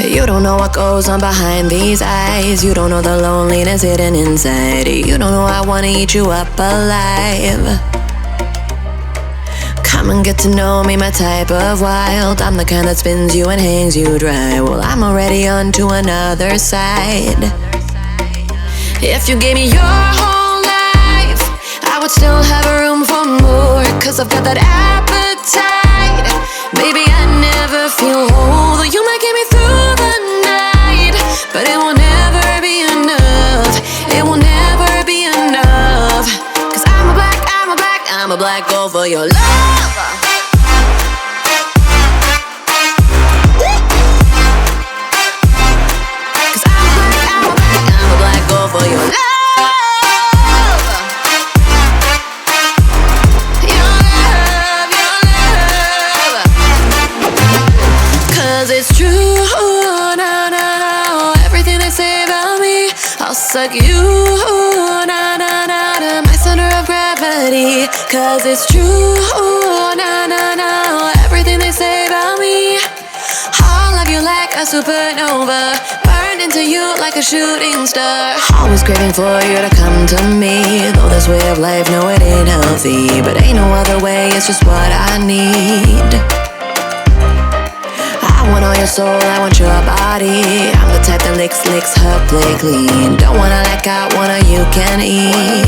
You don't know what goes on behind these eyes. You don't know the loneliness hidden inside. You don't know I wanna eat you up alive. Come and get to know me, my type of wild. I'm the kind that spins you and hangs you dry. Well, I'm already on to another side. If you gave me your whole life, I would still have room for more. Cause I've got that appetite. Baby, I never feel whole. Though you might get me through the night, but it will never be enough. It will never be enough. Cause I'm a black girl for your love. Cause I'm a black girl for your love. It's true, no, no, no. Everything they say about me, I'll suck you, no, no, no, to my center of gravity. Cause it's true, no, no, no. Everything they say about me, I'll love you like a supernova, burned into you like a shooting star. Always craving for you to come to me. Though this way of life, no, it ain't healthy, but ain't no other way, it's just what I need. I want all your soul, I want your body. I'm the type that licks her plate clean. Don't wanna let out, wanna you can eat.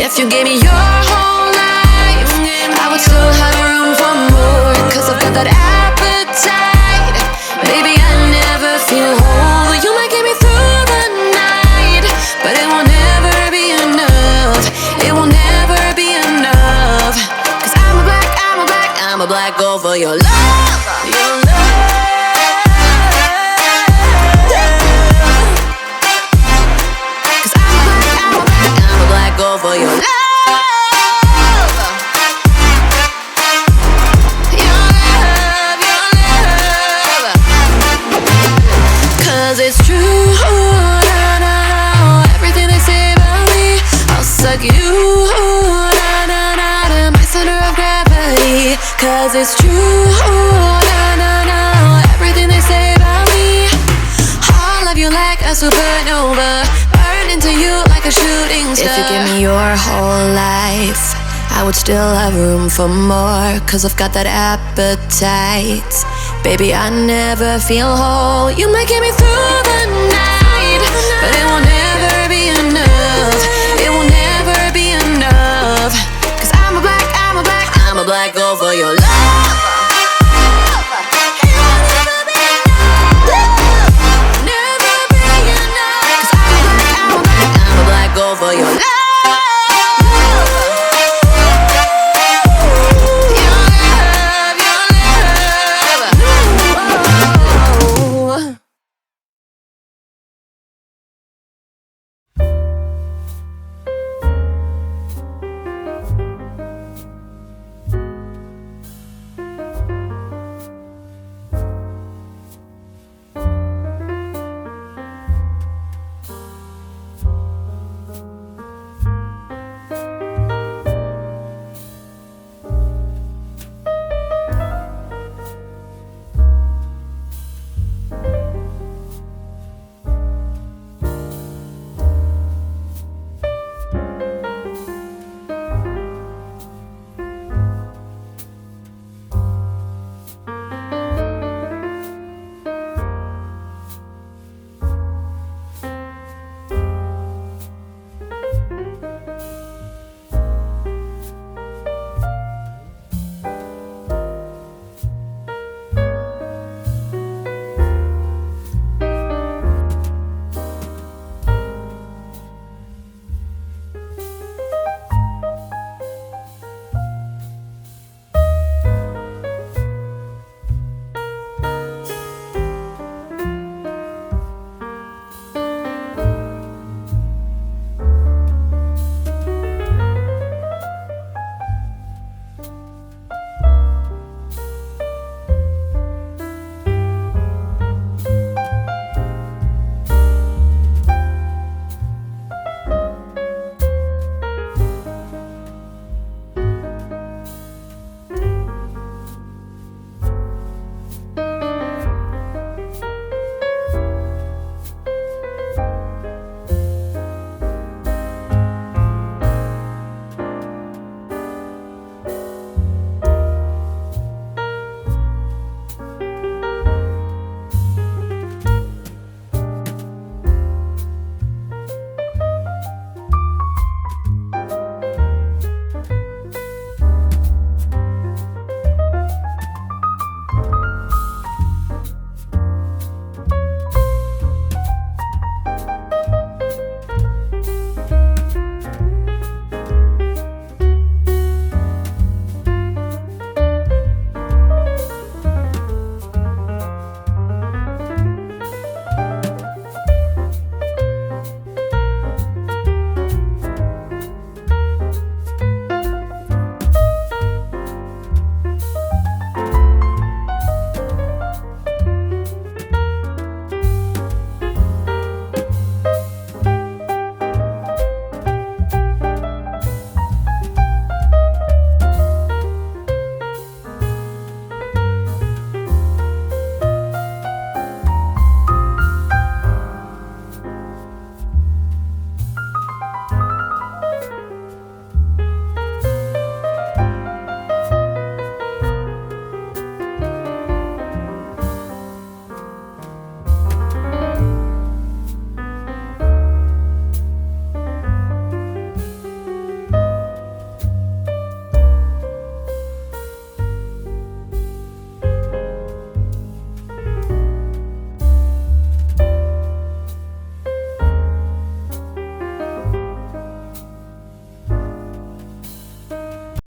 If you gave me your whole life, I would still have room for more. Cause I've got that appetite. Baby, I never feel whole. You might get me through the night, but it will never be enough. It will never be enough. Cause I'm a black girl for your love. Your love. Cause I'm a black girl for your love. Your love, your love. Cause it's true, no, no, no. Everything they say about me, I'll suck you, no, no, no, to my center of gravity. Cause it's true, no, no, no. Everything they say about me, I'll love you like a supernova, burn into you like a shooting star. If you give me your whole life, I would still have room for more. Cause I've got that appetite. Baby, I never feel whole. You might get me through the night, but it will never be enough. It will never be enough. Cause I'm a black girl for your